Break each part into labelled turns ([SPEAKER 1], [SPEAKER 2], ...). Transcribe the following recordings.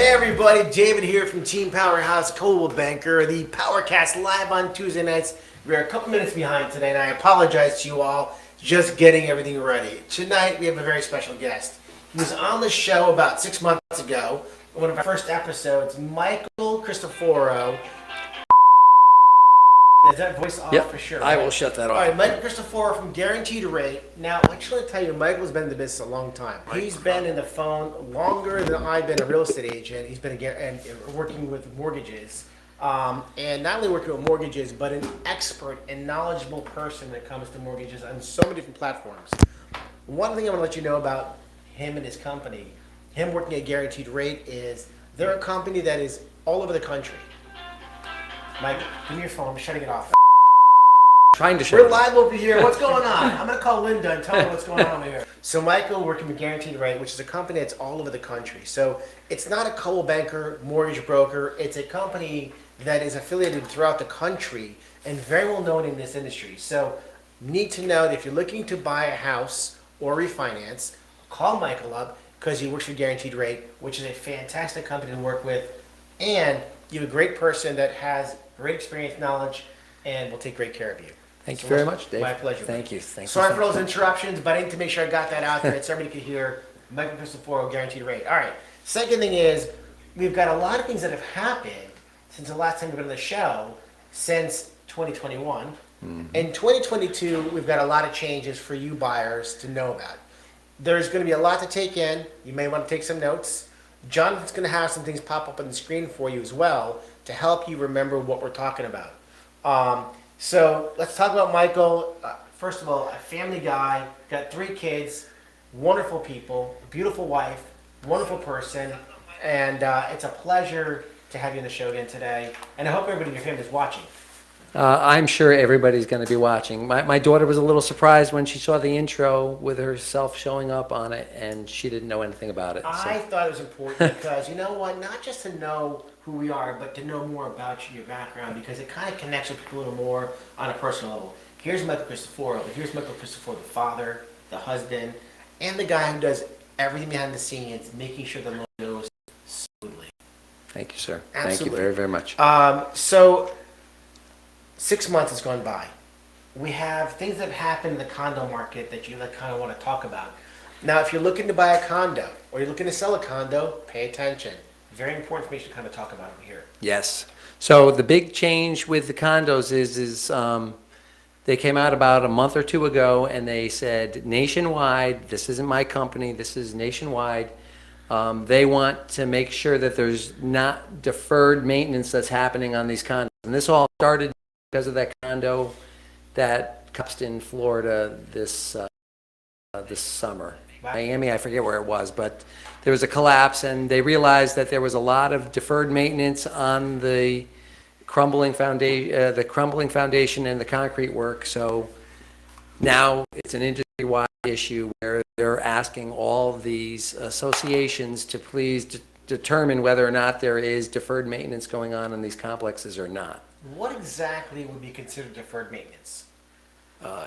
[SPEAKER 1] Hey everybody, David here from Team Powerhouse, Coldwell Banker, the PowerCast live on Tuesday nights. We're a couple minutes behind today, and I apologize to you all, just getting everything ready. Tonight we have a very special guest. He was on the show about 6 months ago, one of our first episodes, Michael Christoforo. Is that voice off?
[SPEAKER 2] Yep,
[SPEAKER 1] for sure?
[SPEAKER 2] I
[SPEAKER 1] Right?
[SPEAKER 2] will shut that
[SPEAKER 1] All
[SPEAKER 2] off.
[SPEAKER 1] right, Michael Christoforo from Guaranteed Rate. Now, I just want to tell you, Michael's been in the business a long time. He's been in the phone longer than I've been a real estate agent. He's been and working with mortgages. And not only working with mortgages, but an expert and knowledgeable person when it comes to mortgages on so many different platforms. One thing I want to let you know about him and his company, him working at Guaranteed Rate, is they're a company that is all over the country. Mike, give me your phone. I'm shutting it off.
[SPEAKER 2] Trying to show
[SPEAKER 1] We're
[SPEAKER 2] you.
[SPEAKER 1] live over here. What's going on? I'm going to call Linda and tell her what's going on over here. So Michael working with Guaranteed Rate, which is a company that's all over the country. So it's not a Coldwell Banker mortgage broker. It's a company that is affiliated throughout the country and very well known in this industry. So you need to know that if you're looking to buy a house or refinance, call Michael up because he works for Guaranteed Rate, which is a fantastic company to work with. And you're a great person that has great experience, knowledge, and will take great care of you.
[SPEAKER 2] Thank you very much, Dave.
[SPEAKER 1] My pleasure.
[SPEAKER 2] Thank you. Thank
[SPEAKER 1] Sorry
[SPEAKER 2] you.
[SPEAKER 1] for those interruptions, but I need to make sure I got that out there so everybody could hear Michael Christoforo, Guaranteed Rate. All right. Second thing is, we've got a lot of things that have happened since the last time we've been on the show, since 2021. In 2022, we've got a lot of changes for you buyers to know about. There's going to be a lot to take in. You may want to take some notes. Jonathan's going to have some things pop up on the screen for you as well to help you remember what we're talking about. So let's talk about Michael. First of all, a family guy, got 3 kids, wonderful people, beautiful wife, wonderful person, and it's a pleasure to have you on the show again today. And I hope everybody in your family is watching.
[SPEAKER 2] I'm sure everybody's going to be watching. My daughter was a little surprised when she saw the intro with herself showing up on it, and she didn't know anything about it.
[SPEAKER 1] I thought it was important because, you know what, not just to know who we are, but to know more about you, your background, because it kind of connects with people a little more on a personal level. Here's Michael Christoforo, but here's Michael Christoforo, the father, the husband, and the guy who does everything behind the scenes, making sure the loan goes smoothly.
[SPEAKER 2] Thank you, sir.
[SPEAKER 1] Absolutely.
[SPEAKER 2] Thank you very, very much.
[SPEAKER 1] So 6 months has gone by. We have things that have happened in the condo market that you kind of want to talk about. Now, if you're looking to buy a condo or you're looking to sell a condo, pay attention. Very important information to kind of talk about over here.
[SPEAKER 2] Yes. So the big change with the condos is they came out about a month or 2 ago, and they said nationwide, this isn't my company, this is nationwide. They want to make sure that there's not deferred maintenance that's happening on these condos. And this all started because of that condo that collapsed in Florida this summer.
[SPEAKER 1] Wow.
[SPEAKER 2] Miami, I forget where it was, but there was a collapse, and they realized that there was a lot of deferred maintenance on the crumbling foundation and the concrete work. So now it's an industry-wide issue where they're asking all these associations to please determine whether or not there is deferred maintenance going on in these complexes or not.
[SPEAKER 1] What exactly would be considered deferred maintenance?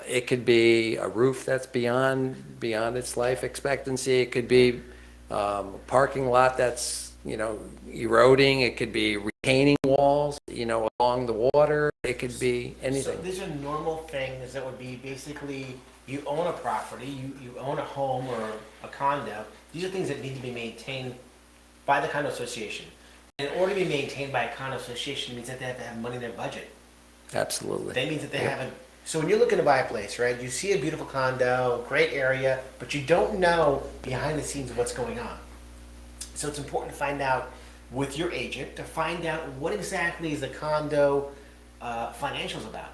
[SPEAKER 2] It could be a roof that's beyond its life expectancy. It could be a parking lot that's, eroding. It could be retaining walls, along the water. It could be anything.
[SPEAKER 1] So these are normal things that would be basically, you own a property, you own a home or a condo. These are things that need to be maintained by the condo association. In order to be maintained by a condo association, it means that they have to have money in their budget.
[SPEAKER 2] Absolutely.
[SPEAKER 1] That means that they haven't. So when you're looking to buy a place, right, you see a beautiful condo, great area, but you don't know behind the scenes what's going on. So it's important to find out with your agent, to find out what exactly is the condo financials about.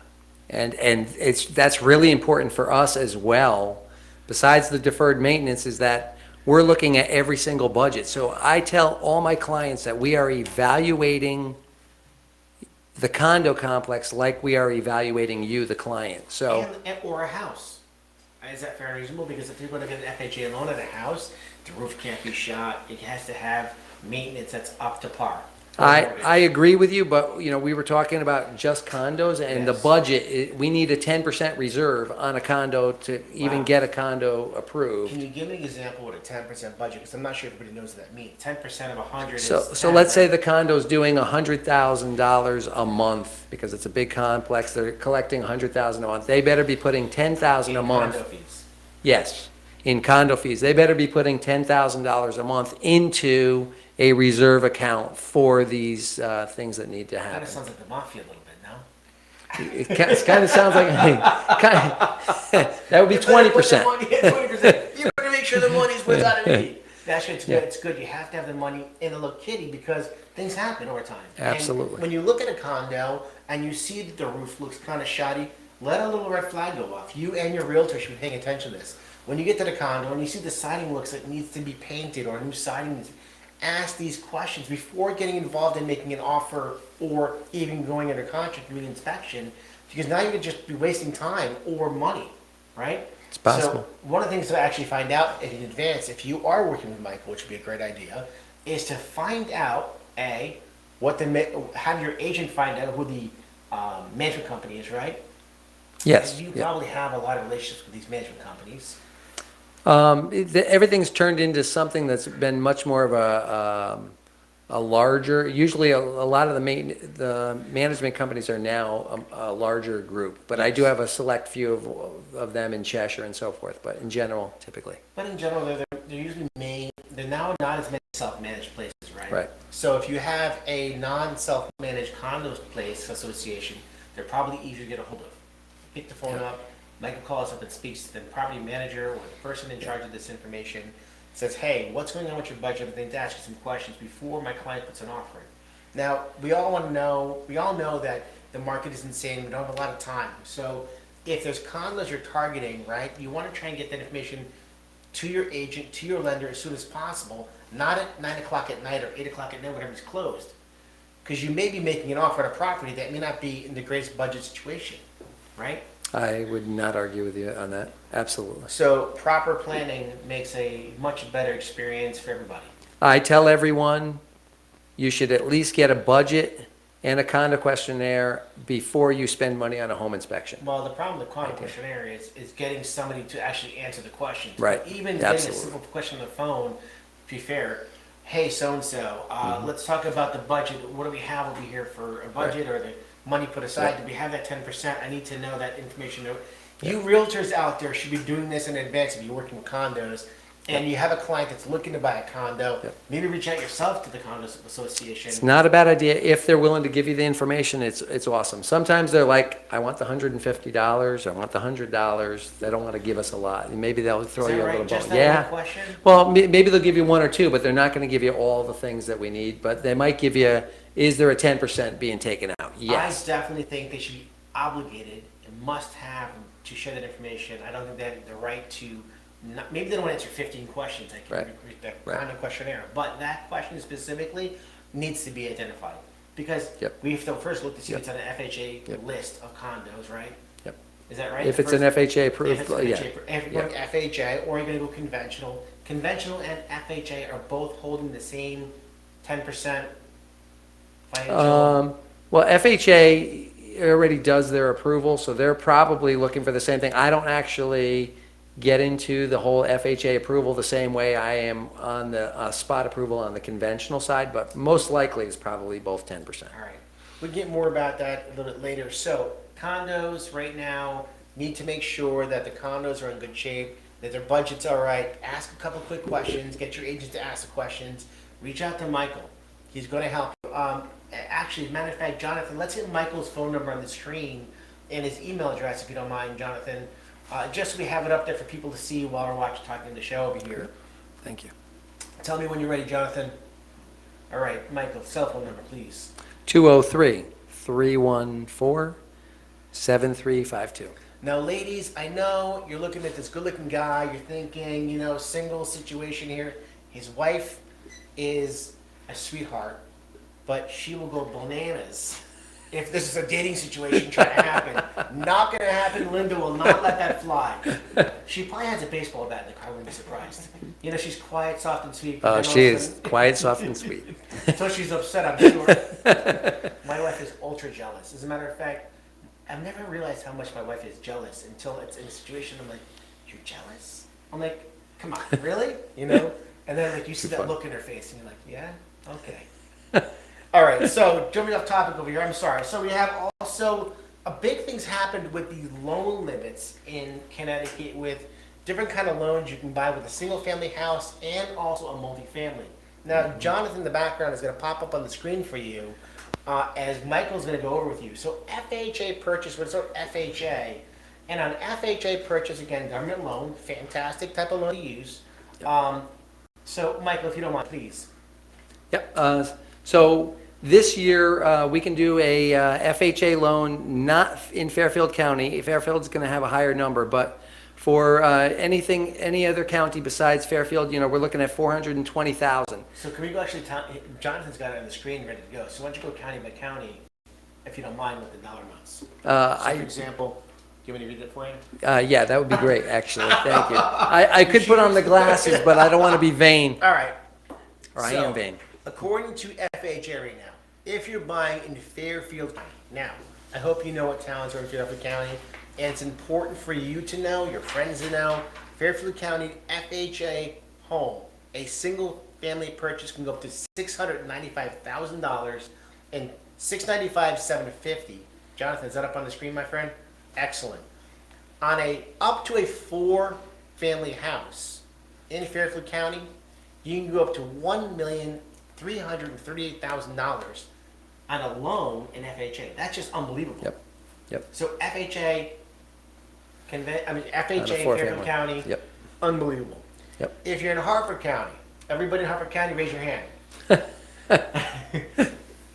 [SPEAKER 2] And that's really important for us as well. Besides the deferred maintenance, is that we're looking at every single budget. So I tell all my clients that we are evaluating the condo complex like we are evaluating you, the client. So
[SPEAKER 1] Or a house. Is that fair and reasonable? Because if you're going to get an FHA loan at a house, the roof can't be shot. It has to have maintenance that's up to par. for a mortgage.
[SPEAKER 2] I agree with you, but, we were talking about just condos, and the
[SPEAKER 1] Yes.
[SPEAKER 2] budget, we need a 10% reserve on a condo to even
[SPEAKER 1] Wow.
[SPEAKER 2] get a condo
[SPEAKER 1] Can
[SPEAKER 2] approved.
[SPEAKER 1] you give me an example what a 10% budget? Because I'm not sure everybody knows what that means. 10% of 100
[SPEAKER 2] So,
[SPEAKER 1] is
[SPEAKER 2] so
[SPEAKER 1] 10,
[SPEAKER 2] let's say
[SPEAKER 1] right?
[SPEAKER 2] the condo's doing $100,000 a month, because it's a big complex, they're collecting $100,000 a month. They better be putting $10,000 a
[SPEAKER 1] In
[SPEAKER 2] month.
[SPEAKER 1] condo fees.
[SPEAKER 2] Yes, in condo fees. They better be putting $10,000 a month into a reserve account for these things that need to
[SPEAKER 1] Kind
[SPEAKER 2] happen.
[SPEAKER 1] of sounds like the mafia a little bit, no?
[SPEAKER 2] It kind of sounds like, that would be 20%.
[SPEAKER 1] 20%. You better make sure the money's where it's got to be. Actually, it's good.
[SPEAKER 2] Yeah.
[SPEAKER 1] It's good. You have to have the money in a little kitty because things happen over time.
[SPEAKER 2] Absolutely.
[SPEAKER 1] And when you look at a condo and you see that the roof looks kind of shoddy, let a little red flag go off. You and your realtor should be paying attention to this. When you get to the condo and you see the siding looks like it needs to be painted or new siding, ask these questions before getting involved in making an offer or even going under contract doing inspection, because now you could just be wasting time or money, right?
[SPEAKER 2] It's possible.
[SPEAKER 1] So one of the things to actually find out in advance, if you are working with Michael, which would be a great idea, is to find out have your agent find out who the management company is, right?
[SPEAKER 2] Yes.
[SPEAKER 1] You
[SPEAKER 2] yeah.
[SPEAKER 1] probably have a lot of relationships with these management companies.
[SPEAKER 2] Everything's turned into something that's been much more of a larger, usually a lot of the management companies are now a larger group, but I do have a select few of them in Cheshire and so forth, but in general, typically.
[SPEAKER 1] But in general, they're usually they're now not as many self-managed places, right?
[SPEAKER 2] Right.
[SPEAKER 1] So if you have a non-self-managed condo place association, they're probably easier to get a hold of. Pick the phone up, Michael calls up and speaks to the property manager or the person in charge of this information, says, hey, what's going on with your budget? I think to ask you some questions before my client puts an offer in. Now, we all know that the market is insane. We don't have a lot of time. So if there's condos you're targeting, right, you want to try and get that information to your agent, to your lender as soon as possible, not at 9 o'clock at night or 8 o'clock at night when everything's closed. Because you may be making an offer on a property that may not be in the greatest budget situation, right?
[SPEAKER 2] I would not argue with you on that. Absolutely.
[SPEAKER 1] So proper planning makes a much better experience for everybody.
[SPEAKER 2] I tell everyone you should at least get a budget and a condo questionnaire before you spend money on a home inspection.
[SPEAKER 1] Well, the problem with the condo questionnaire is getting somebody to actually answer the questions.
[SPEAKER 2] Right.
[SPEAKER 1] But even
[SPEAKER 2] Absolutely.
[SPEAKER 1] getting a simple question on the phone, to be fair, hey, so-and-so, let's talk about the budget. What do we have over here for a budget or the money put aside?
[SPEAKER 2] Right.
[SPEAKER 1] Do we have that 10%? I need to know that information. You realtors out there should be doing this in advance if you're working with condos and you have a client that's looking to buy a condo, maybe reach out yourself to the condo association.
[SPEAKER 2] It's not a bad idea if they're willing to give you the information. It's awesome. Sometimes they're like, I want the $150, I want the $100. They don't want to give us a lot. And maybe they'll throw
[SPEAKER 1] Is that
[SPEAKER 2] you a
[SPEAKER 1] right?
[SPEAKER 2] little
[SPEAKER 1] Just
[SPEAKER 2] bone.
[SPEAKER 1] that
[SPEAKER 2] Yeah.
[SPEAKER 1] one question?
[SPEAKER 2] Well, maybe they'll give you one or two, but they're not going to give you all the things that we need. But they might give you, is there a 10% being taken out? Yes.
[SPEAKER 1] I definitely think they should be obligated and must have to share that information. I don't think they have the right to, maybe they don't want to answer 15 questions like
[SPEAKER 2] Right.
[SPEAKER 1] that
[SPEAKER 2] Right.
[SPEAKER 1] kind of questionnaire, but that question specifically needs to be identified. Because
[SPEAKER 2] Yep.
[SPEAKER 1] we have to first look to see
[SPEAKER 2] Yep.
[SPEAKER 1] if it's on an FHA
[SPEAKER 2] Yep.
[SPEAKER 1] list of condos, right?
[SPEAKER 2] Yep.
[SPEAKER 1] Is that right?
[SPEAKER 2] If
[SPEAKER 1] The
[SPEAKER 2] it's an
[SPEAKER 1] first-
[SPEAKER 2] FHA
[SPEAKER 1] if
[SPEAKER 2] approved,
[SPEAKER 1] it's an
[SPEAKER 2] yeah.
[SPEAKER 1] FHA, if you're going FHA or you're going to go conventional, conventional and FHA are both holding the same 10% financial.
[SPEAKER 2] Well, FHA already does their approval, so they're probably looking for the same thing. I don't actually get into the whole FHA approval the same way I am on the spot approval on the conventional side, but most likely it's probably both 10%.
[SPEAKER 1] All right. We'll get more about that a little bit later. So condos right now need to make sure that the condos are in good shape, that their budget's all right. Ask a couple quick questions. Get your agent to ask the questions. Reach out to Michael. He's going to help you. Actually, as a matter of fact, Jonathan, let's get Michael's phone number on the screen and his email address, if you don't mind, Jonathan. Just so we have it up there for people to see while we're talking the show over here.
[SPEAKER 2] Thank you.
[SPEAKER 1] Tell me when you're ready, Jonathan. All right, Michael, cell phone number, please.
[SPEAKER 2] 203-314-7352.
[SPEAKER 1] Now, ladies, I know you're looking at this good-looking guy. You're thinking, single situation here. His wife is a sweetheart, but she will go bananas if this is a dating situation trying to happen. Not going to happen. Linda will not let that fly. She probably has a baseball bat in the car. I wouldn't be surprised. You know, she's quiet, soft, and sweet.
[SPEAKER 2] Oh, she is quiet, soft, and sweet.
[SPEAKER 1] Until she's upset, I'm sure. My wife is ultra jealous. As a matter of fact, I've never realized how much my wife is jealous until it's in a situation I'm like, you're jealous? I'm like, come on, really? You know? And then like you see that look in her face and you're like, yeah? Okay. All right, so jumping off topic over here, I'm sorry. So we have also, a big thing's happened with the loan limits in Connecticut with different kind of loans you can buy with a single family house and also a multifamily. Now, Jonathan in the background is going to pop up on the screen for you as Michael's going to go over with you. So FHA purchase, what's our FHA? And on FHA purchase, again, government loan, fantastic type of loan to use. So Michael, if you don't mind, please.
[SPEAKER 2] Yep. So this year, we can do a FHA loan, not in Fairfield County. Fairfield's going to have a higher number, but for any other county besides Fairfield, you know, we're looking at $420,000.
[SPEAKER 1] So can we go actually, Jonathan's got it on the screen ready to go. So why don't you go county by county, if you don't mind, with the dollar amounts. So for example, do you want me to read it for you?
[SPEAKER 2] Yeah, that would be great, actually. Thank you. I could put on the glasses, but I don't want to be vain.
[SPEAKER 1] All right.
[SPEAKER 2] Or I am vain.
[SPEAKER 1] According to FHA right now, if you're buying in Fairfield County, now, I hope you know what towns are in Fairfield County, and it's important for you to know, your friends to know, Fairfield County FHA home, a single family purchase can go up to $695,000 and $695,750. Jonathan, is that up on the screen, my friend? Excellent. On up to a 4-family house in Fairfield County, you can go up to $1,338,000 on a loan in FHA. That's just unbelievable.
[SPEAKER 2] Yep.
[SPEAKER 1] So FHA, FHA in
[SPEAKER 2] four
[SPEAKER 1] Fairfield
[SPEAKER 2] family.
[SPEAKER 1] County,
[SPEAKER 2] Yep.
[SPEAKER 1] unbelievable.
[SPEAKER 2] Yep.
[SPEAKER 1] If you're in Harford County, everybody in Harford County, raise your hand.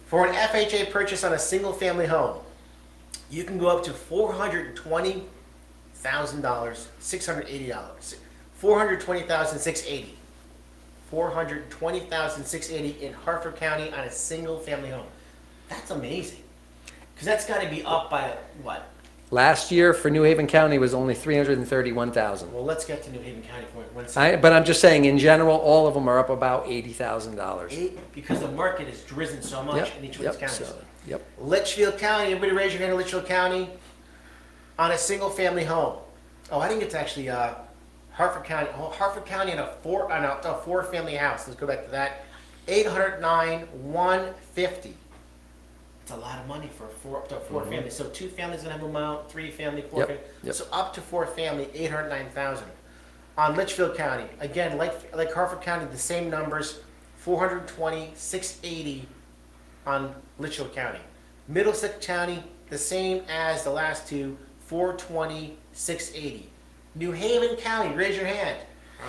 [SPEAKER 1] For an FHA purchase on a single family home, you can go up to $420,000, $680. $420,680. $420,680 in Harford County on a single family home. That's amazing. Because that's got to be up by what?
[SPEAKER 2] Last year for New Haven County was only $331,000.
[SPEAKER 1] Well, let's get to New Haven County for 1 second.
[SPEAKER 2] But I'm just saying, in general, all of them are up about $80,000.
[SPEAKER 1] Because the market has risen so much in each of these counties.
[SPEAKER 2] Yep.
[SPEAKER 1] Litchfield County, everybody raise your hand in Litchfield County on a single family home. Oh, I didn't get to actually Harford County. Oh, Harford County on a 4-family house. Let's go back to that. $809,150. It's a lot of money for up to a 4-family. So 2 families gonna have amount, 3-family, 4-family.
[SPEAKER 2] Yep.
[SPEAKER 1] So up to 4-family, $809,000. On Litchfield County, again, like Harford County, the same numbers, $420,680 on Litchfield County. Middlesex County, the same as the last two, $420,680. New Haven County, raise your hand,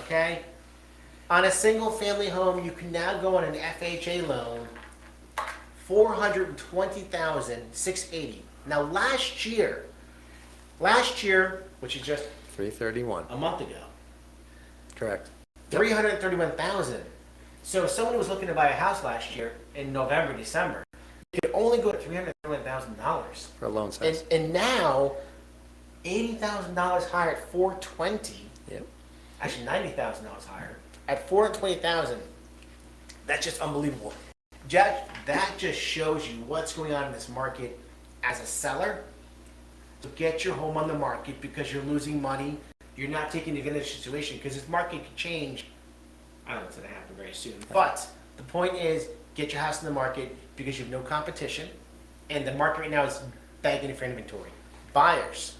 [SPEAKER 1] okay? On a single family home, you can now go on an FHA loan, $420,680. Now last year, which is just
[SPEAKER 2] 331.
[SPEAKER 1] a month ago,
[SPEAKER 2] Correct.
[SPEAKER 1] $331,000. So if someone was looking to buy a house last year in November, December, you could only go to $331,000
[SPEAKER 2] For a loan size.
[SPEAKER 1] and now $80,000 higher at $420,000.
[SPEAKER 2] Yep.
[SPEAKER 1] Actually, $90,000 higher at $420,000. That's just unbelievable. Jack, that just shows you what's going on in this market as a seller. To get your home on the market because you're losing money, you're not taking advantage of the situation because this market could change. I don't know what's going to happen very soon. But the point is, get your house in the market because you have no competition, and the market right now is begging for inventory. Buyers,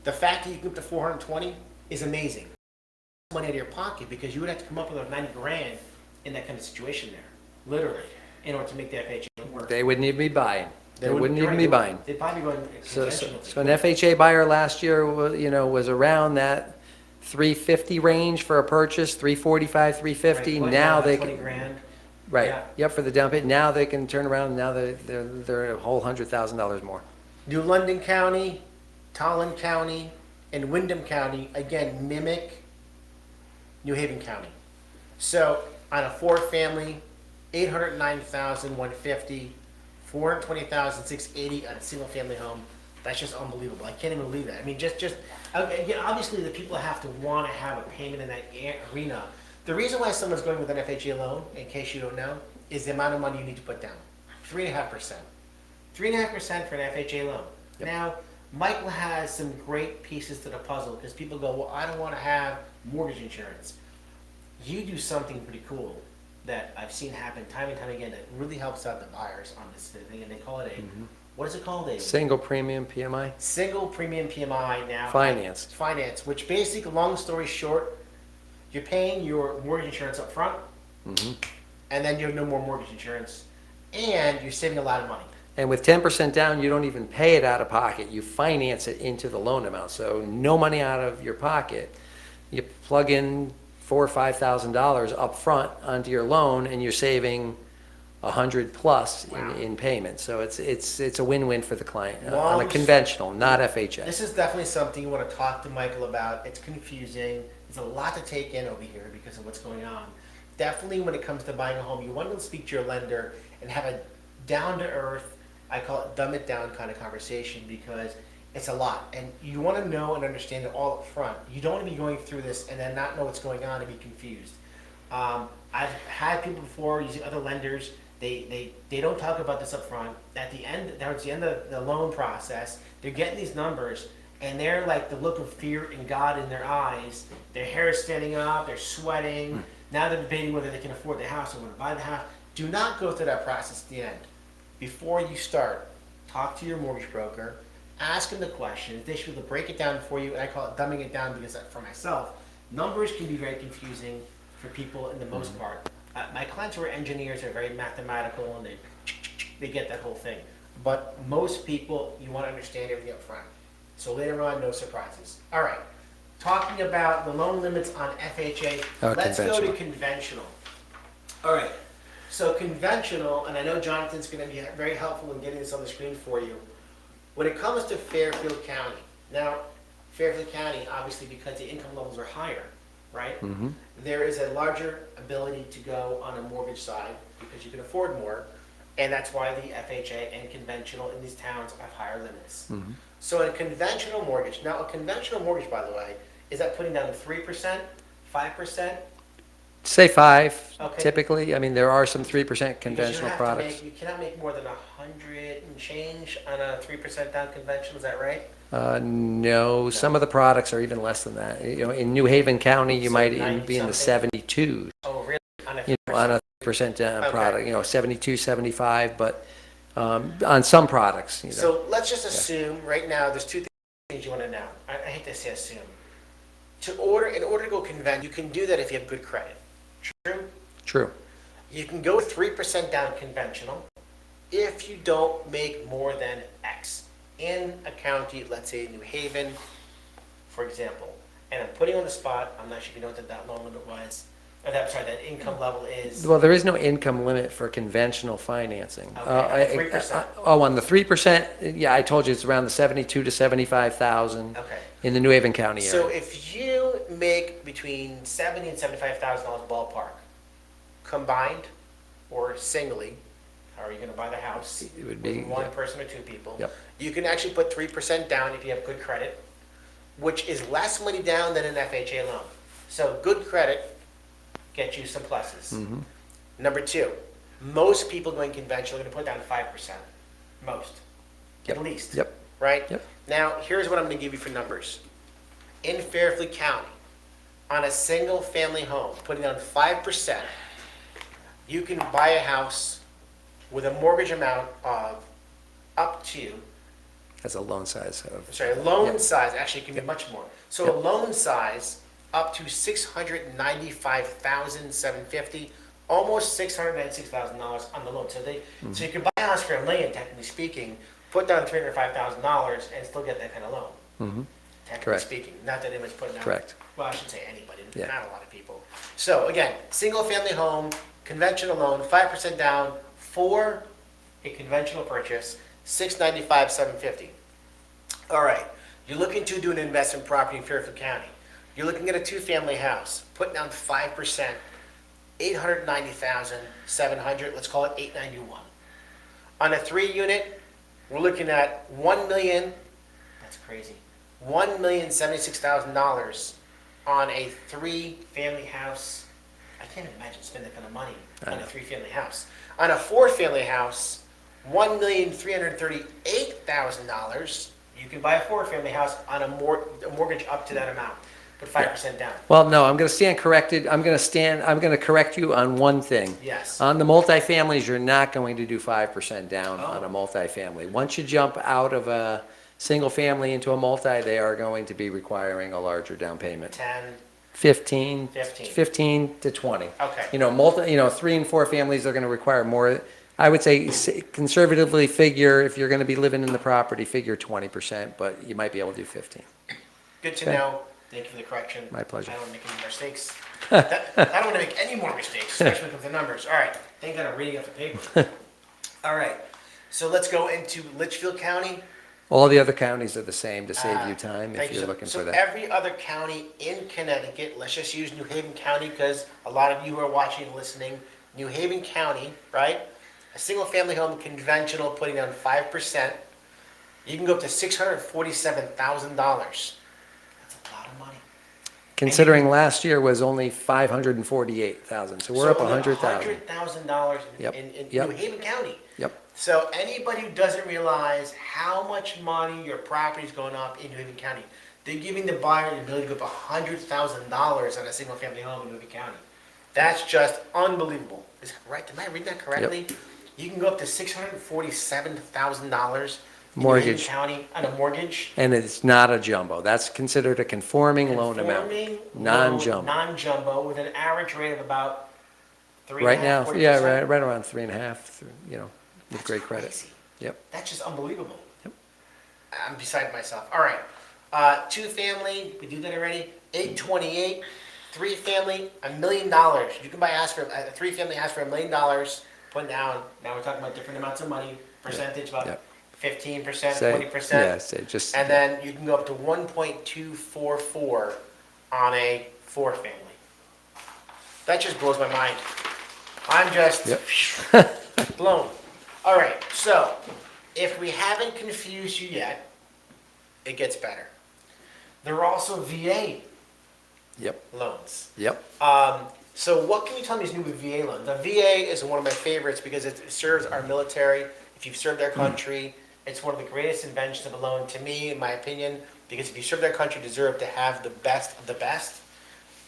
[SPEAKER 1] the fact that you can get up to 420 is amazing. Money out of your pocket because you would have to come up with like 90 grand in that kind of situation there, literally, in order to make the FHA work.
[SPEAKER 2] They wouldn't even be buying. They wouldn't even be buying.
[SPEAKER 1] They'd probably be going
[SPEAKER 2] So
[SPEAKER 1] conventionally.
[SPEAKER 2] an FHA buyer last year, was around that 350 range for a purchase, 345, 350.
[SPEAKER 1] Right,
[SPEAKER 2] Now they
[SPEAKER 1] 20
[SPEAKER 2] can,
[SPEAKER 1] grand.
[SPEAKER 2] right?
[SPEAKER 1] Yeah.
[SPEAKER 2] Yep, for the down payment. Now they can turn around. Now they're a whole $100,000 more.
[SPEAKER 1] New London County, Tolland County, and Wyndham County, again, mimic New Haven County. So on a 4-family, $809,150, $420,680 on a single family home, That's just unbelievable. I can't even believe that. I mean, again, obviously the people have to want to have a payment in that arena. The reason why someone's going with an FHA loan, in case you don't know, is the amount of money you need to put down. 3.5%. 3.5% for an FHA loan.
[SPEAKER 2] Yep.
[SPEAKER 1] Now, Michael has some great pieces to the puzzle because people go, well, I don't want to have mortgage insurance. You do something pretty cool that I've seen happen time and time again that really helps out the buyers on this thing, and they call it what is it called? A
[SPEAKER 2] Single premium PMI?
[SPEAKER 1] single premium PMI now.
[SPEAKER 2] Financed.
[SPEAKER 1] Finance, which basically, long story short, you're paying your mortgage insurance up front, and then you have no more mortgage insurance, and you're saving a lot of money.
[SPEAKER 2] And with 10% down, you don't even pay it out of pocket. You finance it into the loan amount. So no money out of your pocket. You plug in $4,000 or $5,000 up front onto your loan, and you're saving 100 plus
[SPEAKER 1] Wow.
[SPEAKER 2] in payments. So it's a win-win for the client on a
[SPEAKER 1] Long-
[SPEAKER 2] conventional, not FHA.
[SPEAKER 1] This is definitely something you want to talk to Michael about. It's confusing. There's a lot to take in over here because of what's going on. Definitely when it comes to buying a home, you want to speak to your lender and have a down-to-earth, I call it dumb it down kind of conversation, because it's a lot. And you want to know and understand it all up front. You don't want to be going through this and then not know what's going on and be confused. I've had people before using other lenders. They don't talk about this up front. At the end, towards the end of the loan process, they're getting these numbers, and they're like the look of fear and God in their eyes. Their hair is standing up. They're sweating. Now they're debating whether they can afford the house or want to buy the house. Do not go through that process at the end. Before you start, talk to your mortgage broker. Ask them the questions. They should be able to break it down for you. And I call it dumbing it down because for myself, numbers can be very confusing for people in the most part. My clients who are engineers are very mathematical, and they get that whole thing. But most people, you want to understand everything up front. So later on, no surprises. All right. Talking about the loan limits on FHA, let's go to conventional. All right. So conventional, and I know Jonathan's going to be very helpful in getting this on the screen for you. When it comes to Fairfield County, now Fairfield County, obviously because the income levels are higher, right? There is a larger ability to go on a mortgage side because you can afford more, and that's why the FHA and conventional in these towns have higher limits. So a conventional mortgage, now a conventional mortgage, by the way, is that putting down 3%, 5%?
[SPEAKER 2] Say 5,
[SPEAKER 1] Okay.
[SPEAKER 2] typically. I mean, there are some 3%
[SPEAKER 1] Because you
[SPEAKER 2] conventional
[SPEAKER 1] have to
[SPEAKER 2] products.
[SPEAKER 1] you cannot make more than 100 and change on a 3% down conventional, is that right?
[SPEAKER 2] No, some of the products are even less than that. You know, in New Haven County, you
[SPEAKER 1] So
[SPEAKER 2] might even
[SPEAKER 1] 90
[SPEAKER 2] be in the
[SPEAKER 1] something?
[SPEAKER 2] 72s.
[SPEAKER 1] Oh, really? On a
[SPEAKER 2] You know, on
[SPEAKER 1] 3%?
[SPEAKER 2] a 3% down
[SPEAKER 1] Okay.
[SPEAKER 2] product, 72, 75, but on some products,
[SPEAKER 1] So let's just assume right now there's two things you want to know. I hate to say assume. In order to go conventional, you can do that if you have good credit. True?
[SPEAKER 2] True.
[SPEAKER 1] You can go 3% down conventional if you don't make more than X in a county, let's say New Haven, for example. And I'm putting you on the spot. I'm not sure if you know what that loan limit was. Or that income level is.
[SPEAKER 2] Well, there is no income limit for conventional financing.
[SPEAKER 1] Okay, 3%.
[SPEAKER 2] On the 3%, yeah, I told you it's around the 72 to 75,000
[SPEAKER 1] Okay.
[SPEAKER 2] in the New Haven County area.
[SPEAKER 1] So if you make between $70,000 and $75,000 ballpark, combined or singly, how are you going to buy the house?
[SPEAKER 2] It would be,
[SPEAKER 1] with one
[SPEAKER 2] yeah.
[SPEAKER 1] person or two people.
[SPEAKER 2] Yep.
[SPEAKER 1] You can actually put 3% down if you have good credit, which is less money down than an FHA loan. So good credit gets you some pluses. Number two, most people going conventional are going to put down 5%. Most.
[SPEAKER 2] Yep.
[SPEAKER 1] At least.
[SPEAKER 2] Yep.
[SPEAKER 1] Right?
[SPEAKER 2] Yep.
[SPEAKER 1] Now, here's what I'm going to give you for numbers. In Fairfield County, on a single family home, putting down 5%, you can buy a house with a mortgage amount of up to,
[SPEAKER 2] That's a loan size of.
[SPEAKER 1] loan
[SPEAKER 2] Yep.
[SPEAKER 1] size actually can be much more. So a loan size up to $695,750, almost $696,000 on the loan. So so you can buy a house for $1 million, technically speaking, put down $305,000 and still get that kind of loan. Technically
[SPEAKER 2] Correct.
[SPEAKER 1] speaking, not that anyone's putting down.
[SPEAKER 2] Correct.
[SPEAKER 1] Well, I shouldn't say anybody,
[SPEAKER 2] Yeah.
[SPEAKER 1] not a lot of people. So again, single family home, conventional loan, 5% down for a conventional purchase, $695,750. All right, you're looking to do an investment property in Fairfield County. You're looking at a two-family house, putting down 5%, $890,700. Let's call it $891. On a 3-unit, we're looking at $1,000,000 That's crazy. $1,076,000 on a 3-family house. I can't imagine spending that kind of money on a 3-family house. On a 4-family house, $1,338,000. You can buy a 4-family house on a mortgage up to that amount. Put 5% down.
[SPEAKER 2] Well, no, I'm going to stand corrected. I'm going to correct you on one thing.
[SPEAKER 1] Yes.
[SPEAKER 2] On the multifamilies, you're not going to do 5% down on a multifamily. Once you jump out of a single family into a multi, they are going to be requiring a larger down payment.
[SPEAKER 1] 10.
[SPEAKER 2] 15 to 20.
[SPEAKER 1] Okay.
[SPEAKER 2] 3 and 4 families are going to require more. I would say conservatively figure, if you're going to be living in the property, figure 20%, but you might be able to do 15.
[SPEAKER 1] Good to
[SPEAKER 2] Okay.
[SPEAKER 1] know. Thank you for the correction.
[SPEAKER 2] My pleasure.
[SPEAKER 1] I don't want to make any mistakes. I don't want to make any more mistakes, especially with the numbers. All right. Thank God I'm reading off the paper. All right. So let's go into Litchfield County.
[SPEAKER 2] All the other counties are the same to save you time
[SPEAKER 1] Thank
[SPEAKER 2] if
[SPEAKER 1] you.
[SPEAKER 2] you're looking
[SPEAKER 1] So
[SPEAKER 2] for that.
[SPEAKER 1] every other county in Connecticut, let's just use New Haven County because a lot of you who are watching and listening, New Haven County, right? A single family home conventional putting down 5%. You can go up to $647,000. That's a lot of money.
[SPEAKER 2] Considering last year was only 548,000, so we're up 100,000.
[SPEAKER 1] $100,000
[SPEAKER 2] Yep.
[SPEAKER 1] in
[SPEAKER 2] Yep.
[SPEAKER 1] New Haven County.
[SPEAKER 2] Yep.
[SPEAKER 1] So anybody who doesn't realize how much money your property is going up in New Haven County, they're giving the buyer the ability to go up $100,000 on a single family home in New Haven County. That's just unbelievable. Is that right? Did I read that correctly? You can go up to $647,000 in New Haven
[SPEAKER 2] Mortgage.
[SPEAKER 1] County on a mortgage.
[SPEAKER 2] And it's not a jumbo. That's considered a conforming loan amount.
[SPEAKER 1] Conforming
[SPEAKER 2] Non-jumbo.
[SPEAKER 1] loan, non-jumbo with an average rate of about 3.5%.
[SPEAKER 2] Right now, yeah, right around 3.5, with great credit.
[SPEAKER 1] Crazy.
[SPEAKER 2] Yep.
[SPEAKER 1] That's just unbelievable.
[SPEAKER 2] Yep.
[SPEAKER 1] I'm beside myself. All right. 2-family, we do that already. 828. 3-family, $1 million. You can buy a 3-family house for $1 million. Put down. Now we're talking about different amounts of money. Percentage about
[SPEAKER 2] Yep.
[SPEAKER 1] 15%,
[SPEAKER 2] Say-
[SPEAKER 1] 20%.
[SPEAKER 2] Yeah, say just.
[SPEAKER 1] And then you can go up to 1.244 on a 4-family. That just blows my mind. I'm just
[SPEAKER 2] Yep.
[SPEAKER 1] blown. All right, so if we haven't confused you yet, it gets better. There are also VA
[SPEAKER 2] Yep.
[SPEAKER 1] loans.
[SPEAKER 2] Yep.
[SPEAKER 1] So what can you tell me is new with VA loans? Now, VA is one of my favorites because it serves our military. If you've served their country, it's one of the greatest inventions of a loan to me, in my opinion, because if you serve their country, you deserve to have the best of the best.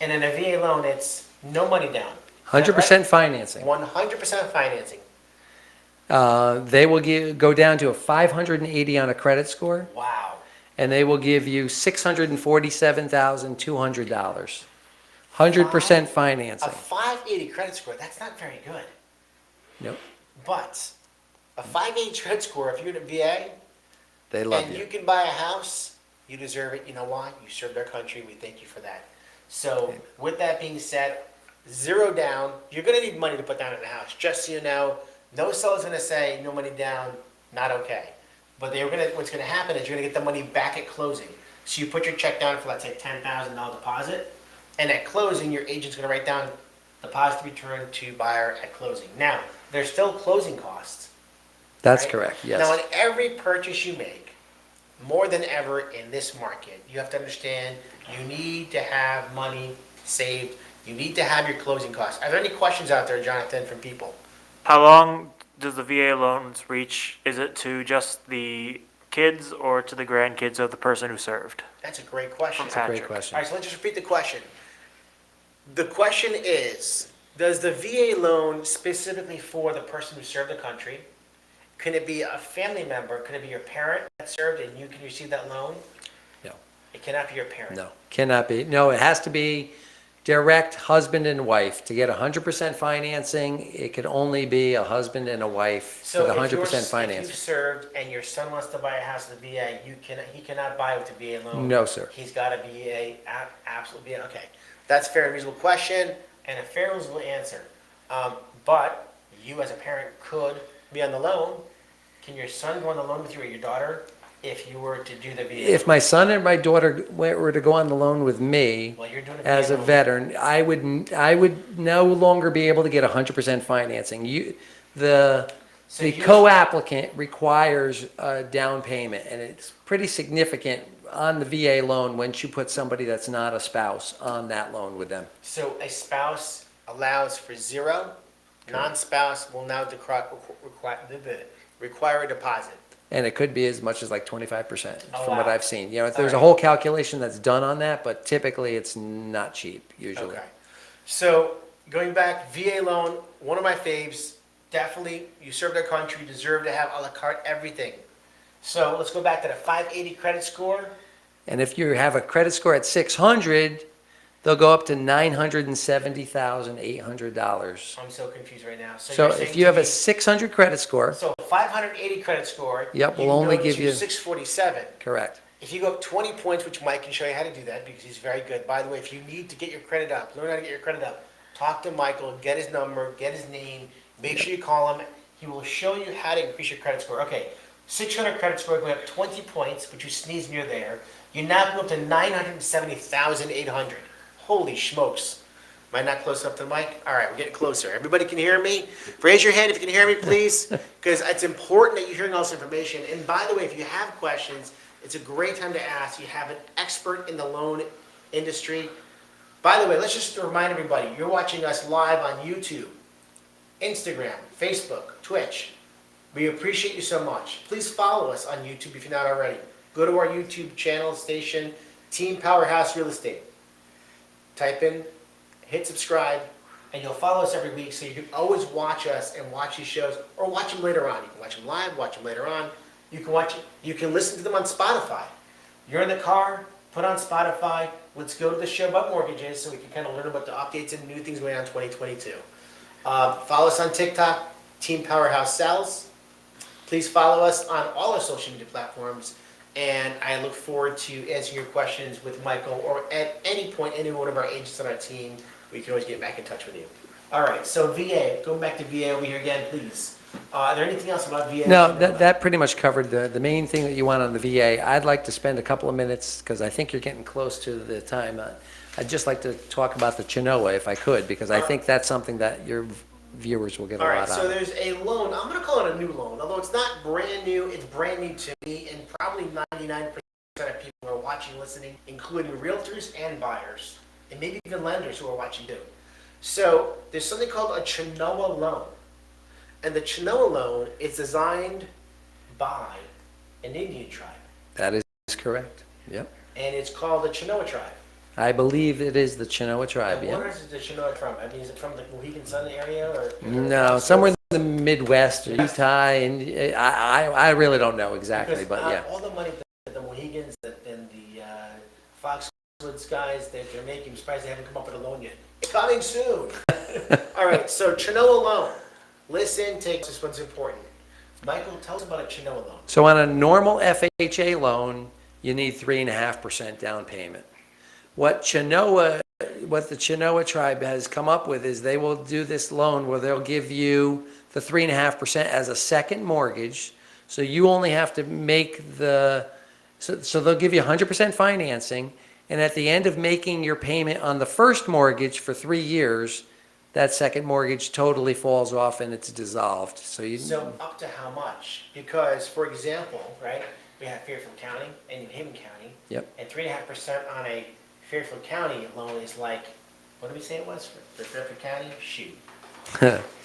[SPEAKER 1] And in a VA loan, it's no money down.
[SPEAKER 2] 100% financing.
[SPEAKER 1] 100% financing.
[SPEAKER 2] They will go down to a 580 on a credit score,
[SPEAKER 1] Wow.
[SPEAKER 2] and they will give you $647,200. 100%
[SPEAKER 1] A
[SPEAKER 2] financing.
[SPEAKER 1] 580 credit score, that's not very good.
[SPEAKER 2] Nope.
[SPEAKER 1] But a 580 credit score, if you're in a VA,
[SPEAKER 2] They love
[SPEAKER 1] and you
[SPEAKER 2] you.
[SPEAKER 1] can buy a house, you deserve it. You know why? You served our country. We thank you for that. So with that being said, 0 down. You're going to need money to put down in the house. Just so you know, no seller's going to say no money down, not okay. But what's going to happen is you're going to get the money back at closing. So you put your check down for, let's say, $10,000 deposit, and at closing, your agent's going to write down deposit returned to buyer at closing. Now, there's still closing costs.
[SPEAKER 2] That's
[SPEAKER 1] right?
[SPEAKER 2] correct,
[SPEAKER 1] Now,
[SPEAKER 2] yes.
[SPEAKER 1] on every purchase you make, more than ever in this market, you have to understand you need to have money saved. You need to have your closing costs. Are there any questions out there, Jonathan, from people?
[SPEAKER 3] How long does the VA loans reach? Is it to just the kids or to the grandkids of the person who served?
[SPEAKER 1] That's a great question.
[SPEAKER 3] That's a
[SPEAKER 2] Great
[SPEAKER 3] Patrick.
[SPEAKER 2] question.
[SPEAKER 1] All right, so let's just repeat the question. The question is, does the VA loan specifically for the person who served the country? Can it be a family member? Can it be your parent that served and you can receive that loan?
[SPEAKER 2] No.
[SPEAKER 1] It cannot be your parent.
[SPEAKER 2] No, cannot be. No, it has to be direct husband and wife. To get 100% financing, it could only be a husband and a wife for
[SPEAKER 1] So
[SPEAKER 2] the
[SPEAKER 1] if
[SPEAKER 2] 100%
[SPEAKER 1] you've
[SPEAKER 2] financing.
[SPEAKER 1] served and your son wants to buy a house in the VA, he cannot buy with the VA loan.
[SPEAKER 2] No, sir.
[SPEAKER 1] He's got to be absolute VA. Okay, that's a fair and reasonable question and a fair and reasonable answer. But you as a parent could be on the loan. Can your son go on the loan with you or your daughter if you were to do the VA?
[SPEAKER 2] If my son and my daughter were to go on the loan with me,
[SPEAKER 1] Well, you're doing a
[SPEAKER 2] as
[SPEAKER 1] VA
[SPEAKER 2] a
[SPEAKER 1] loan.
[SPEAKER 2] veteran, I would no longer be able to get 100% financing. The
[SPEAKER 1] So
[SPEAKER 2] The
[SPEAKER 1] here's-
[SPEAKER 2] co-applicant requires a down payment, and it's pretty significant on the VA loan once you put somebody that's not a spouse on that loan with them.
[SPEAKER 1] So a spouse allows for zero, non-spouse will now require a deposit.
[SPEAKER 2] And it could be as much as like 25%
[SPEAKER 1] Oh,
[SPEAKER 2] from what
[SPEAKER 1] wow.
[SPEAKER 2] I've seen. You know, there's a
[SPEAKER 1] Alright.
[SPEAKER 2] whole calculation that's done on that, but typically it's not cheap, usually.
[SPEAKER 1] Okay. So going back, VA loan, one of my faves, definitely, you served our country, you deserve to have a la carte everything. So let's go back to the 580 credit score.
[SPEAKER 2] And if you have a credit score at 600, they'll go up to $970,800.
[SPEAKER 1] I'm so confused right now.
[SPEAKER 2] So
[SPEAKER 1] you're saying
[SPEAKER 2] if you
[SPEAKER 1] to
[SPEAKER 2] have a
[SPEAKER 1] me-
[SPEAKER 2] 600 credit score,
[SPEAKER 1] So 580 credit score.
[SPEAKER 2] Yep,
[SPEAKER 1] you
[SPEAKER 2] we'll
[SPEAKER 1] can
[SPEAKER 2] only
[SPEAKER 1] go
[SPEAKER 2] give
[SPEAKER 1] to
[SPEAKER 2] you-
[SPEAKER 1] 647.
[SPEAKER 2] correct.
[SPEAKER 1] If you go up 20 points, which Mike can show you how to do that because he's very good. By the way, if you need to get your credit up, learn how to get your credit up, talk to Michael, get his number, get his name, make sure you call him. He will show you how to increase your credit score. Okay, 600 credit score going up 20 points, which you sneeze near there. You now go up to 970,800. Holy smokes. Am I not close enough to the mic? All right, we're getting closer. Everybody can hear me? Raise your hand if you can hear me, please, because it's important that you're hearing all this information. And by the way, if you have questions, it's a great time to ask. You have an expert in the loan industry. By the way, let's just remind everybody, you're watching us live on YouTube, Instagram, Facebook, Twitch. We appreciate you so much. Please follow us on YouTube if you're not already. Go to our YouTube channel, station, Team Powerhouse Real Estate. Type in, hit subscribe, and you'll follow us every week so you can always watch us and watch these shows or watch them later on. You can watch them live, watch them later on. You can listen to them on Spotify. You're in the car, put on Spotify. Let's go to the show about mortgages so we can kind of learn about the updates and new things going on in 2022. Follow us on TikTok, Team Powerhouse Sells. Please follow us on all our social media platforms. And I look forward to answering your questions with Michael or at any point, any one of our agents on our team. We can always get back in touch with you. All right, so VA, going back to VA over here again, please. Is there anything else about VA?
[SPEAKER 2] No, that pretty much covered the main thing that you want on the VA. I'd like to spend a couple of minutes, because I think you're getting close to the time. I'd just like to talk about the Chenoa if I could, because I think that's something that your viewers will get a
[SPEAKER 1] All
[SPEAKER 2] lot
[SPEAKER 1] right,
[SPEAKER 2] out
[SPEAKER 1] so
[SPEAKER 2] of.
[SPEAKER 1] there's a loan. I'm going to call it a new loan, although it's not brand new. It's brand new to me, and probably 99% of people who are watching, listening, including realtors and buyers, and maybe even lenders who are watching too. So there's something called a Chenoa loan, and the Chenoa loan is designed by an Indian tribe,
[SPEAKER 2] That is correct. Yep.
[SPEAKER 1] and it's called the Chenoa tribe.
[SPEAKER 2] I believe it is the Chenoa tribe,
[SPEAKER 1] And
[SPEAKER 2] yeah.
[SPEAKER 1] where is the Chenoa from? I mean, is it from the Mohegan Sun area or?
[SPEAKER 2] No, somewhere in the Midwest, or Utah, and I really don't know exactly,
[SPEAKER 1] Because
[SPEAKER 2] but yeah.
[SPEAKER 1] all the money that the Mohegans and the Foxwoods guys that they're making, I'm surprised they haven't come up with a loan yet. Coming soon. All right, so Chenoa loan. Listen, take this one's important. Michael, tell us about a Chenoa loan.
[SPEAKER 2] So on a normal FHA loan, you need 3.5% down payment. What the Chenoa tribe has come up with is they will do this loan where they'll give you the 3.5% as a second mortgage. So you only have to make so they'll give you 100% financing. And at the end of making your payment on the first mortgage for 3 years, that second mortgage totally falls off and it's dissolved. So
[SPEAKER 1] Up to how much? Because, for example, right, we have Fairfield County and New Haven County.
[SPEAKER 2] Yep.
[SPEAKER 1] And 3.5% on a Fairfield County loan is like, what did we say it was for Fairfield County? Shoot.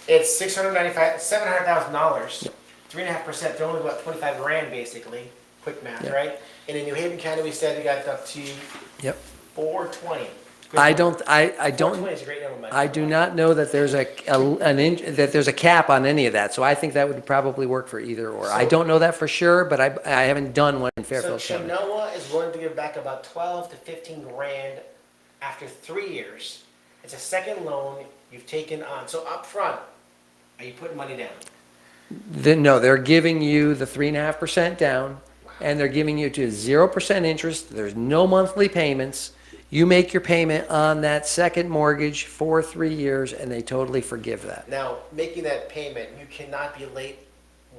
[SPEAKER 1] It's $700,000. 3.5%, they're only about 25 grand basically. Quick math,
[SPEAKER 2] Yeah.
[SPEAKER 1] right? And in New Haven County, we said we got up to
[SPEAKER 2] Yep.
[SPEAKER 1] 420.
[SPEAKER 2] I don't
[SPEAKER 1] 420 is a great number, Mike.
[SPEAKER 2] I do not know that there's that there's a cap on any of that, so I think that would probably work for either or. I don't know that for sure, but I haven't done one in
[SPEAKER 1] So
[SPEAKER 2] Fairfield County.
[SPEAKER 1] Chenoa is willing to give back about 12 to 15 grand after 3 years. It's a second loan you've taken on. So up front, are you putting money down?
[SPEAKER 2] No, they're giving you the 3.5% down, and they're giving you to 0% interest. There's no monthly payments. You make your payment on that second mortgage for 3 years, and they totally forgive that.
[SPEAKER 1] Now, making that payment, you cannot be late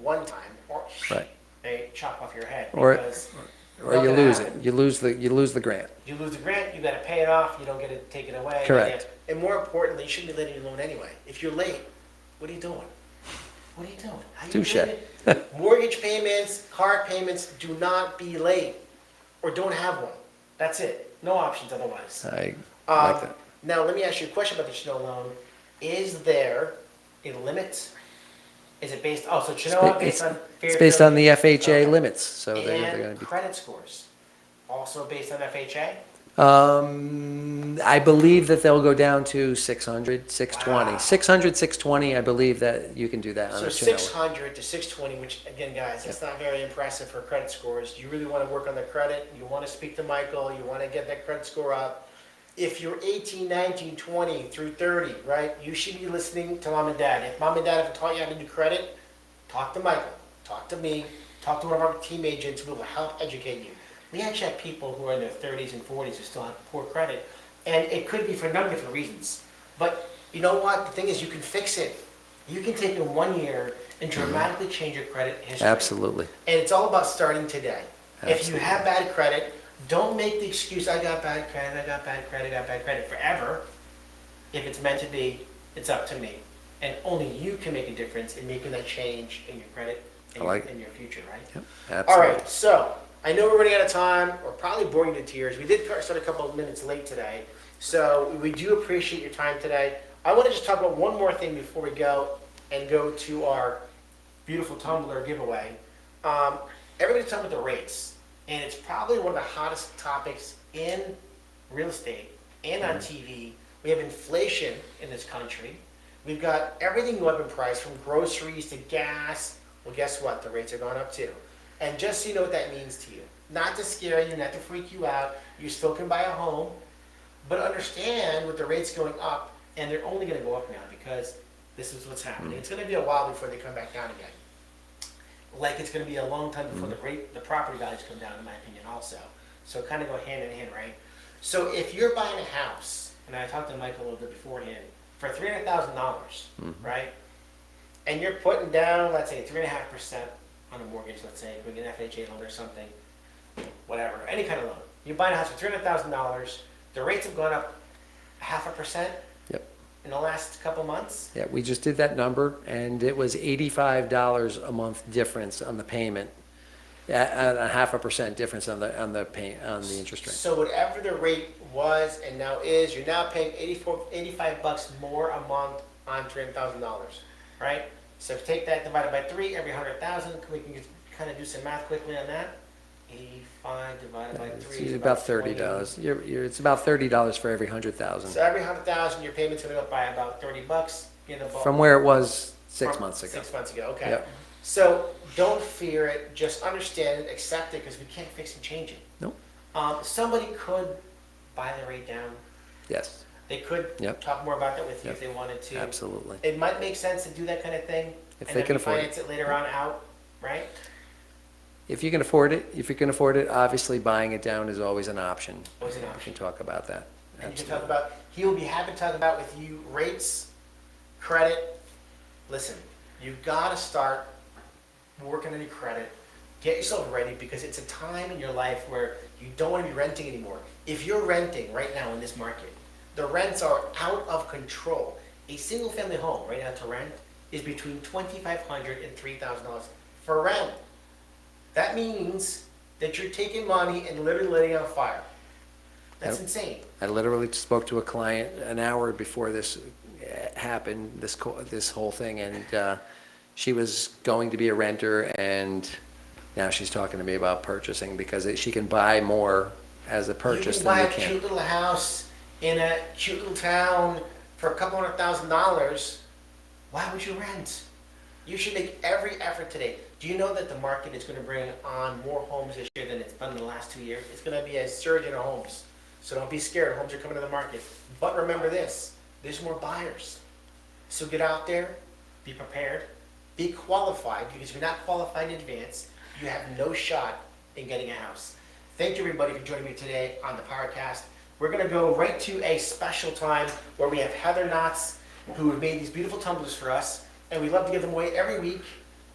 [SPEAKER 1] one time or
[SPEAKER 2] Right.
[SPEAKER 1] they chop off your head
[SPEAKER 2] Or-
[SPEAKER 1] because
[SPEAKER 2] Or
[SPEAKER 1] not
[SPEAKER 2] you
[SPEAKER 1] gonna
[SPEAKER 2] lose
[SPEAKER 1] happen.
[SPEAKER 2] it. You lose the grant.
[SPEAKER 1] You lose the grant, you gotta pay it off, you don't get it taken away.
[SPEAKER 2] Correct.
[SPEAKER 1] And more importantly, you shouldn't be late on your loan anyway. If you're late, what are you doing? What are you doing? How you
[SPEAKER 2] Touche.
[SPEAKER 1] doing it? Mortgage payments, car payments, do not be late or don't have one. That's it. No options otherwise.
[SPEAKER 2] I like that.
[SPEAKER 1] Now, let me ask you a question about the Chinoa loan. Is there a limit? Is it based, so Chinoa based on
[SPEAKER 2] It's based on the FHA
[SPEAKER 1] Okay.
[SPEAKER 2] limits, so they're going
[SPEAKER 1] And
[SPEAKER 2] to be.
[SPEAKER 1] credit scores, also based on FHA?
[SPEAKER 2] I believe that they'll go down to 600, 620.
[SPEAKER 1] Wow.
[SPEAKER 2] 600, 620, I believe that you can do that on
[SPEAKER 1] So
[SPEAKER 2] a Chinoa.
[SPEAKER 1] 600 to 620, which again, guys, that's not very impressive for credit scores. You really want to work on the credit. You want to speak to Michael. You want to get that credit score up. If you're 18, 19, 20 through 30, right, you should be listening to mom and dad. If mom and dad haven't taught you how to do credit, talk to Michael, talk to me, talk to one of our team agents who will help educate you. We actually have people who are in their 30s and 40s who still have poor credit, and it could be for a number of different reasons. But you know what? The thing is, you can fix it. You can take in 1 year and dramatically change your credit history.
[SPEAKER 2] Absolutely.
[SPEAKER 1] And it's all about starting today. If you
[SPEAKER 2] Absolutely.
[SPEAKER 1] have bad credit, don't make the excuse, I got bad credit, I got bad credit, I got bad credit forever. If it's meant to be, it's up to me. And only you can make a difference in making that change in your credit and
[SPEAKER 2] I like
[SPEAKER 1] in your future, right?
[SPEAKER 2] Yep,
[SPEAKER 1] All
[SPEAKER 2] absolutely.
[SPEAKER 1] right, so I know we're running out of time. We're probably boring you to tears. We did start a couple of minutes late today, so we do appreciate your time today. I want to just talk about one more thing before we go and go to our beautiful tumbler giveaway. Everybody's talking about the rates, and it's probably one of the hottest topics in real estate and on TV. We have inflation in this country. We've got everything go up in price, from groceries to gas. Well, guess what? The rates are going up too. And just so you know what that means to you, not to scare you, not to freak you out, you still can buy a home, but understand with the rates going up, and they're only going to go up now because this is what's happening. It's going to be a while before they come back down again. Like it's going to be a long time before the property values come down, in my opinion, also. So kind of go hand in hand, right? So if you're buying a house, and I talked to Michael a little bit beforehand, for $300,000, right? And you're putting down, let's say, 3.5% on a mortgage, let's say, bring an FHA loan or something, whatever, any kind of loan. You're buying a house for $300,000. The rates have gone up 0.5%
[SPEAKER 2] Yep.
[SPEAKER 1] in the last couple months.
[SPEAKER 2] Yeah, we just did that number, and it was $85 a month difference on the payment, a 0.5% difference on the interest rate.
[SPEAKER 1] So whatever the rate was and now is, you're now paying $85 more a month on $300,000, right? So if you take that divided by 3, every 100,000, we can just kind of do some math quickly on that. 85 divided by 3 is
[SPEAKER 2] It's about
[SPEAKER 1] $20.
[SPEAKER 2] $30. It's about $30 for every 100,000
[SPEAKER 1] So every 100,000, your payment's gonna go up by about $30 in the bulk.
[SPEAKER 2] from where it was 6
[SPEAKER 1] From
[SPEAKER 2] months ago.
[SPEAKER 1] 6 months ago, okay.
[SPEAKER 2] Yep.
[SPEAKER 1] So don't fear it, just understand it, accept it, because we can't fix and change it.
[SPEAKER 2] Nope.
[SPEAKER 1] Somebody could buy the rate down.
[SPEAKER 2] Yes,
[SPEAKER 1] They could
[SPEAKER 2] Yep.
[SPEAKER 1] talk more about that with you if
[SPEAKER 2] Yep.
[SPEAKER 1] they wanted to.
[SPEAKER 2] absolutely.
[SPEAKER 1] It might make sense to do that kind of thing.
[SPEAKER 2] If
[SPEAKER 1] and
[SPEAKER 2] they
[SPEAKER 1] then
[SPEAKER 2] can afford
[SPEAKER 1] refinance it later on out, right?
[SPEAKER 2] If you can afford it, obviously buying it down is always an option.
[SPEAKER 1] Always an
[SPEAKER 2] We
[SPEAKER 1] option.
[SPEAKER 2] can talk about that.
[SPEAKER 1] And you can
[SPEAKER 2] Absolutely.
[SPEAKER 1] talk about, he will be happy to talk about with you rates, credit. Listen, you've got to start working on your credit. Get yourself ready, because it's a time in your life where you don't want to be renting anymore. If you're renting right now in this market, the rents are out of control. A single family home right now to rent is between $2,500 and $3,000 for rent. That means that you're taking money and literally letting it on fire. That's
[SPEAKER 2] Yep.
[SPEAKER 1] insane.
[SPEAKER 2] I literally spoke to a client an hour before this happened, this whole thing, and she was going to be a renter, and now she's talking to me about purchasing because she can buy more as a purchase
[SPEAKER 1] You can buy
[SPEAKER 2] than
[SPEAKER 1] a
[SPEAKER 2] you can.
[SPEAKER 1] cute little house in a cute little town for a couple $100,000. Why would you rent? You should make every effort today. Do you know that the market is going to bring on more homes this year than it's done in the last 2 years? It's going to be a surge in homes. So don't be scared. Homes are coming to the market. But remember this, there's more buyers. So get out there, be prepared, be qualified, because if you're not qualified in advance, you have no shot in getting a house. Thank you, everybody, for joining me today on the PowerCast. We're going to go right to a special time where we have Heather Knotts, who have made these beautiful tumblers for us, and we love to give them away every week.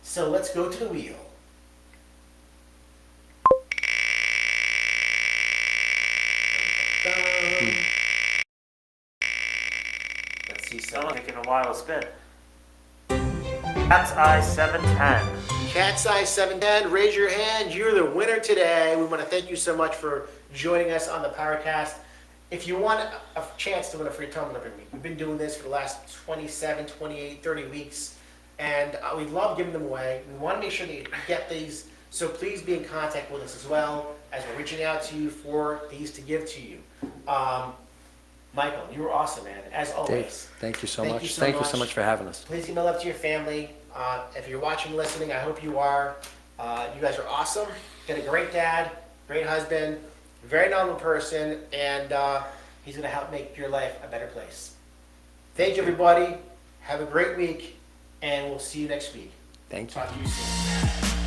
[SPEAKER 1] So let's go to the wheel. Let's see
[SPEAKER 3] Someone
[SPEAKER 1] some.
[SPEAKER 3] taking a while to spin. Cat's Eye 710.
[SPEAKER 1] Cat's Eye 710, raise your hand. You're the winner today. We want to thank you so much for joining us on the PowerCast. If you want a chance to win a free tumbler every week, we've been doing this for the last 27, 28, 30 weeks, and we love giving them away. We want to make sure that you get these, so please be in contact with us as well as we're reaching out to you for these to give to you. Michael, you were awesome, man, as always.
[SPEAKER 2] Dave, thank you so
[SPEAKER 1] Thank
[SPEAKER 2] much.
[SPEAKER 1] you so
[SPEAKER 2] Thank you
[SPEAKER 1] much.
[SPEAKER 2] so much for having us.
[SPEAKER 1] Please give my love to your family. If you're watching, listening, I hope you are. You guys are awesome. Got a great dad, great husband, very knowledgeable person, and he's going to help make your life a better place. Thank you, everybody. Have a great week, and we'll see you next week.
[SPEAKER 2] Thank you.
[SPEAKER 1] Talk to you soon.